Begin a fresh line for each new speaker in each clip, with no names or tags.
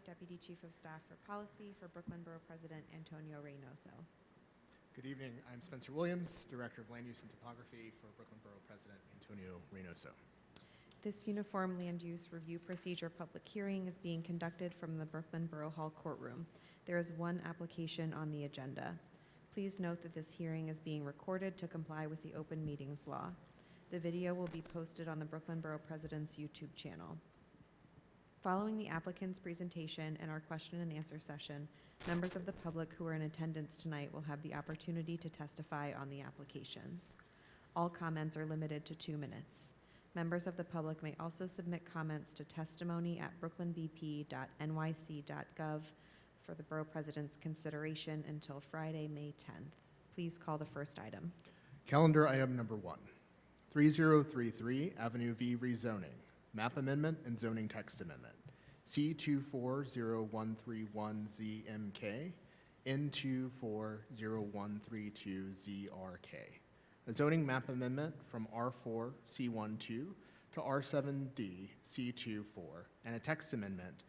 Deputy Chief of Staff for Policy for Brooklyn Borough President Antonio Reynoso.
Good evening. I'm Spencer Williams, Director of Land Use and Topography for Brooklyn Borough President Antonio Reynoso.
This Uniform Land Use Review Procedure public hearing is being conducted from the Brooklyn Borough Hall courtroom. There is one application on the agenda. Please note that this hearing is being recorded to comply with the open meetings law. The video will be posted on the Brooklyn Borough Presidents YouTube channel. Following the applicant's presentation and our question and answer session, members of the public who are in attendance tonight will have the opportunity to testify on the applications. All comments are limited to 2 minutes. Members of the public may also submit comments to testimony@brooklynbp.nyc.gov for the Borough President's consideration until Friday, May 10th. Please call the first item.
Calendar item number 1, 3033 Avenue V rezoning, map amendment and zoning text amendment, C240131ZMK, N240132ZRK. A zoning map amendment from R4 C12 to R7D C24, and a text amendment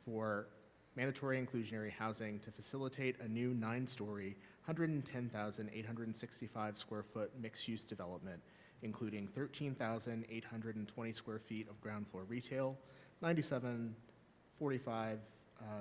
for mandatory inclusionary housing to facilitate a new 9-story, 110,865 square foot mixed-use development, including 13,820 square feet of ground floor retail, 9,745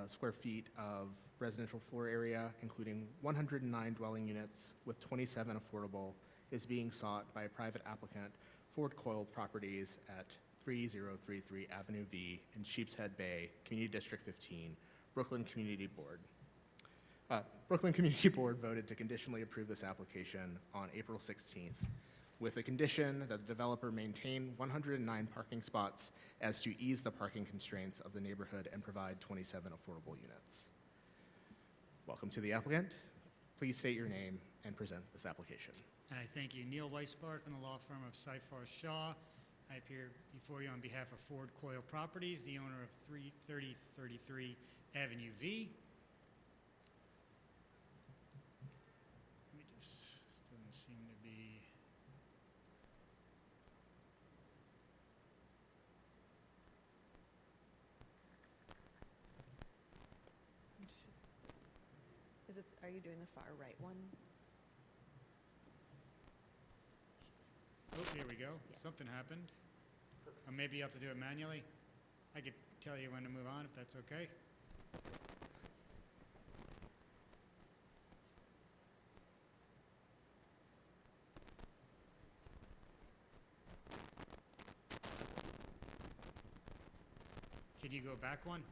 square feet of residential floor area, including 109 dwelling units with 27 affordable, is being sought by a private applicant, Ford Coyle Properties at 3033 Avenue V in Sheepshead Bay, Community District 15, Brooklyn Community Board. Brooklyn Community Board voted to conditionally approve this application on April 16th, with a condition that the developer maintain 109 parking spots as to ease the parking constraints of the neighborhood and provide 27 affordable units. Welcome to the applicant. Please state your name and present this application.
Hi, thank you. Neil Weisbart from the law firm of Seifar Shaw. I appear before you on behalf of Ford Coyle Properties, the owner of 3033 Avenue V. Let me just, this doesn't seem to be.
Are you doing the far right one?
Oh, here we go.
Yeah.
Something happened. Or maybe you have to do it manually. I could tell you when to move on if that's okay. Can you go back one?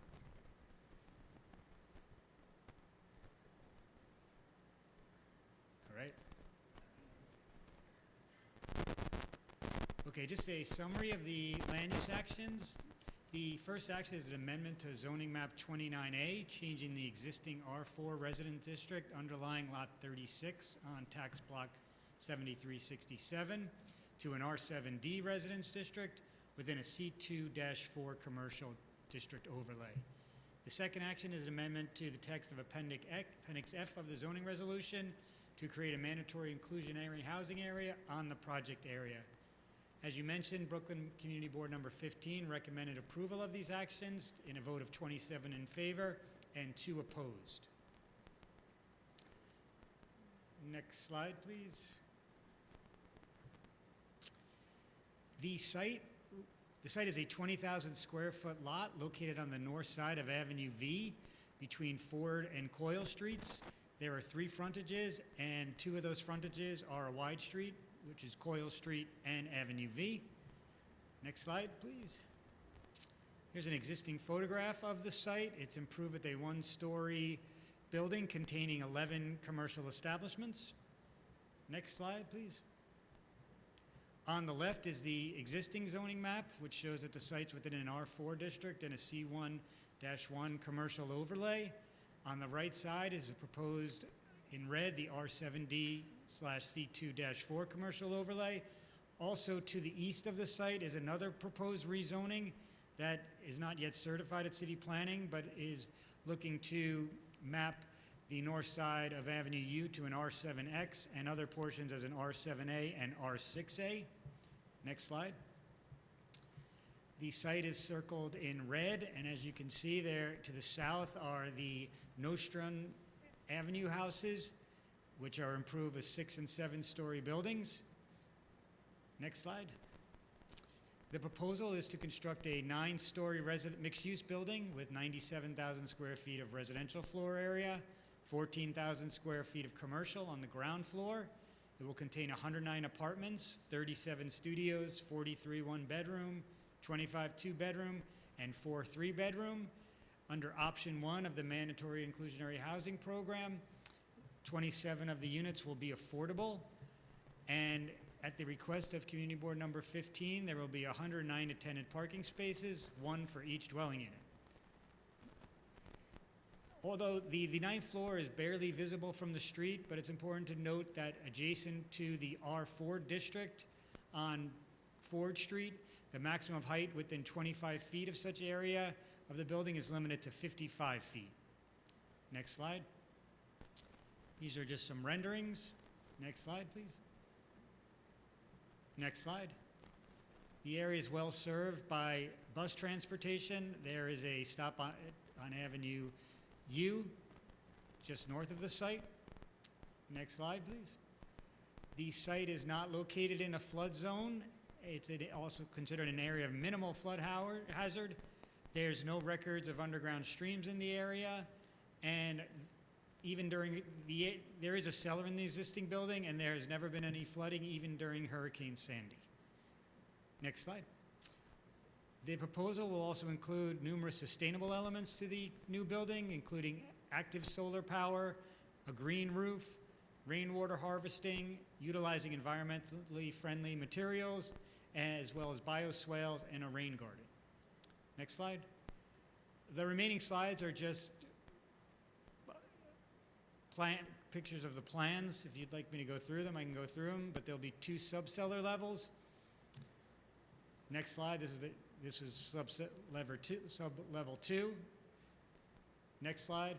All right. Okay, just a summary of the land use actions. The first action is an amendment to zoning map 29A, changing the existing R4 resident district underlying lot 36 on tax block 7367 to an R7D residence district within a C2-4 commercial district overlay. The second action is an amendment to the text of Appendix F of the zoning resolution to create a mandatory inclusionary housing area on the project area. As you mentioned, Brooklyn Community Board number 15 recommended approval of these actions in a vote of 27 in favor and 2 opposed. Next slide, please. The site is a 20,000 square foot lot located on the north side of Avenue V between Ford and Coyle Streets. There are 3 frontages, and 2 of those frontages are a wide street, which is Coyle Street and Avenue V. Next slide, please. Here's an existing photograph of the site. It's improved with a 1-story building containing 11 commercial establishments. Next slide, please. On the left is the existing zoning map, which shows that the site's within an R4 district and a C1-1 commercial overlay. On the right side is a proposed, in red, the R7D/C2-4 commercial overlay. Also to the east of the site is another proposed rezoning that is not yet certified at city planning, but is looking to map the north side of Avenue U to an R7X and other portions as an R7A and R6A. Next slide. The site is circled in red, and as you can see there to the south are the Nostrand Avenue houses, which are improved with 6- and 7-story buildings. Next slide. The proposal is to construct a 9-story mixed-use building with 97,000 square feet of residential floor area, 14,000 square feet of commercial on the ground floor. It will contain 109 apartments, 37 studios, 43 one-bedroom, 25 two-bedroom, and 4 3-bedroom. Under option 1 of the mandatory inclusionary housing program, 27 of the units will be affordable, and at the request of Community Board number 15, there will be 109 attendant parking spaces, 1 for each dwelling unit. Although the 9th floor is barely visible from the street, but it's important to note that adjacent to the R4 district on Ford Street, the maximum height within 25 feet of such area of the building is limited to 55 feet. Next slide. These are just some renderings. Next slide, please. Next slide. The area is well served by bus transportation. There is a stop on Avenue U, just north of the site. Next slide, please. The site is not located in a flood zone. It's also considered an area of minimal flood hazard. There's no records of underground streams in the area, and even during there is a cellar in the existing building, and there has never been any flooding even during Hurricane Sandy. Next slide. The proposal will also include numerous sustainable elements to the new building, including active solar power, a green roof, rainwater harvesting, utilizing environmentally friendly materials, as well as bioswales and a rain garden. Next slide. The remaining slides are just pictures of the plans. If you'd like me to go through them, I can go through them, but there'll be 2 sub-cellar levels. Next slide. This is sub-level 2. Next slide.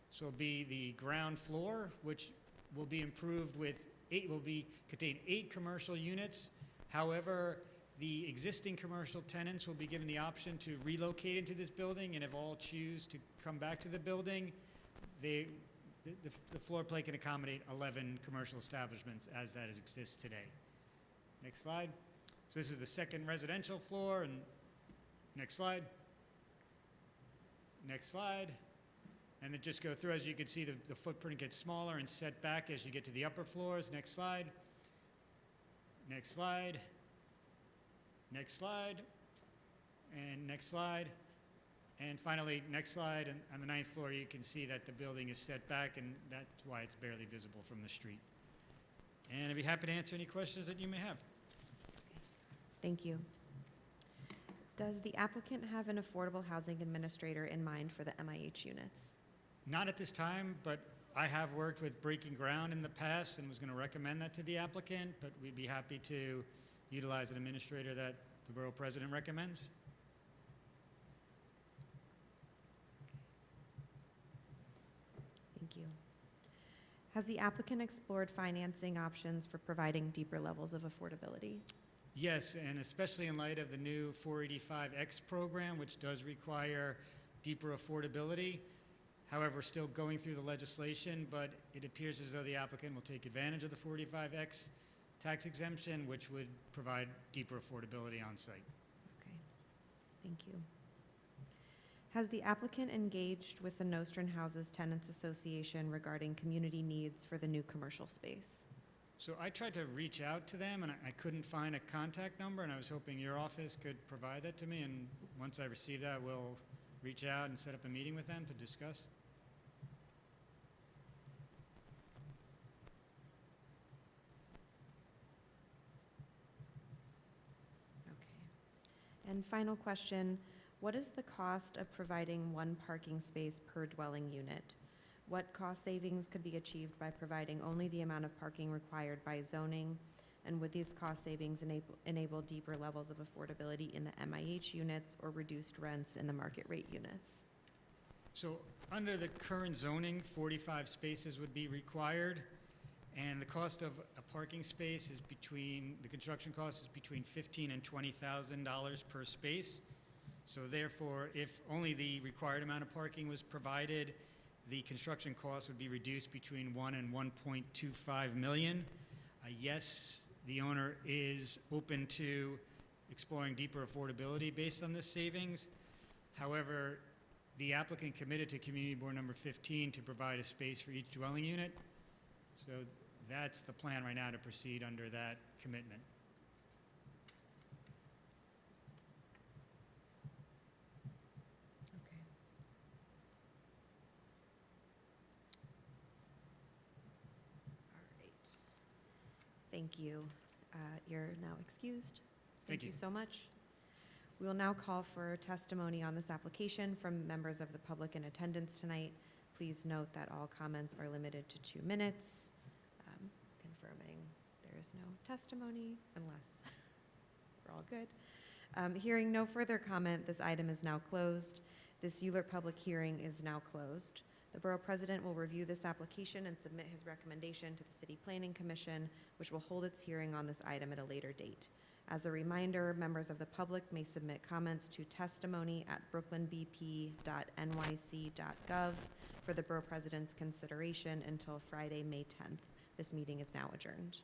This will be the ground floor, which will be improved with contain 8 commercial units. However, the existing commercial tenants will be given the option to relocate into this building, and if all choose to come back to the building, the floor plate can accommodate 11 commercial establishments as that exists today. Next slide. So this is the second residential floor, and next slide. Next slide. And then just go through, as you can see, the footprint gets smaller and set back as you get to the upper floors. Next slide. Next slide. Next slide. And next slide. And finally, next slide. And on the 9th floor, you can see that the building is set back, and that's why it's barely visible from the street. And I'd be happy to answer any questions that you may have.
Thank you. Does the applicant have an affordable housing administrator in mind for the MIH units?
Not at this time, but I have worked with Breaking Ground in the past and was going to recommend that to the applicant, but we'd be happy to utilize an administrator that the Borough President recommends.
Thank you. Has the applicant explored financing options for providing deeper levels of affordability?
Yes, and especially in light of the new 485X program, which does require deeper affordability. However, we're still going through the legislation, but it appears as though the applicant will take advantage of the 485X tax exemption, which would provide deeper affordability on site.
Okay, thank you. Has the applicant engaged with the Nostrand Houses Tenants Association regarding community needs for the new commercial space?
So I tried to reach out to them, and I couldn't find a contact number, and I was hoping your office could provide that to me, and once I receive that, we'll reach out and set up a meeting with them to discuss.
Okay. And final question, what is the cost of providing 1 parking space per dwelling unit? What cost savings could be achieved by providing only the amount of parking required by zoning? And would these cost savings enable deeper levels of affordability in the MIH units or reduced rents in the market rate units?
So under the current zoning, 45 spaces would be required. And the cost of a parking space is the construction cost is between $15,000 and $20,000 per space. So therefore, if only the required amount of parking was provided, the construction cost would be reduced between 1 and 1.25 million. Yes, the owner is open to exploring deeper affordability based on this savings. However, the applicant committed to Community Board number 15 to provide a space for each dwelling unit. So that's the plan right now, to proceed under that commitment.
Okay. All right. Thank you. You're now excused.
Thank
Thank you
you.
so much. We will now call for testimony on this application from members of the public in attendance tonight. Please note that all comments are limited to 2 minutes. Confirming there is no testimony unless we're all good. Hearing no further comment, this item is now closed. This ULURP public hearing is now closed. The Borough President will review this application and submit his recommendation to the City Planning Commission, which will hold its hearing on this item at a later date. As a reminder, members of the public may submit comments to testimony@brooklynbp.nyc.gov for the Borough President's consideration until Friday, May 10th. This meeting is now adjourned.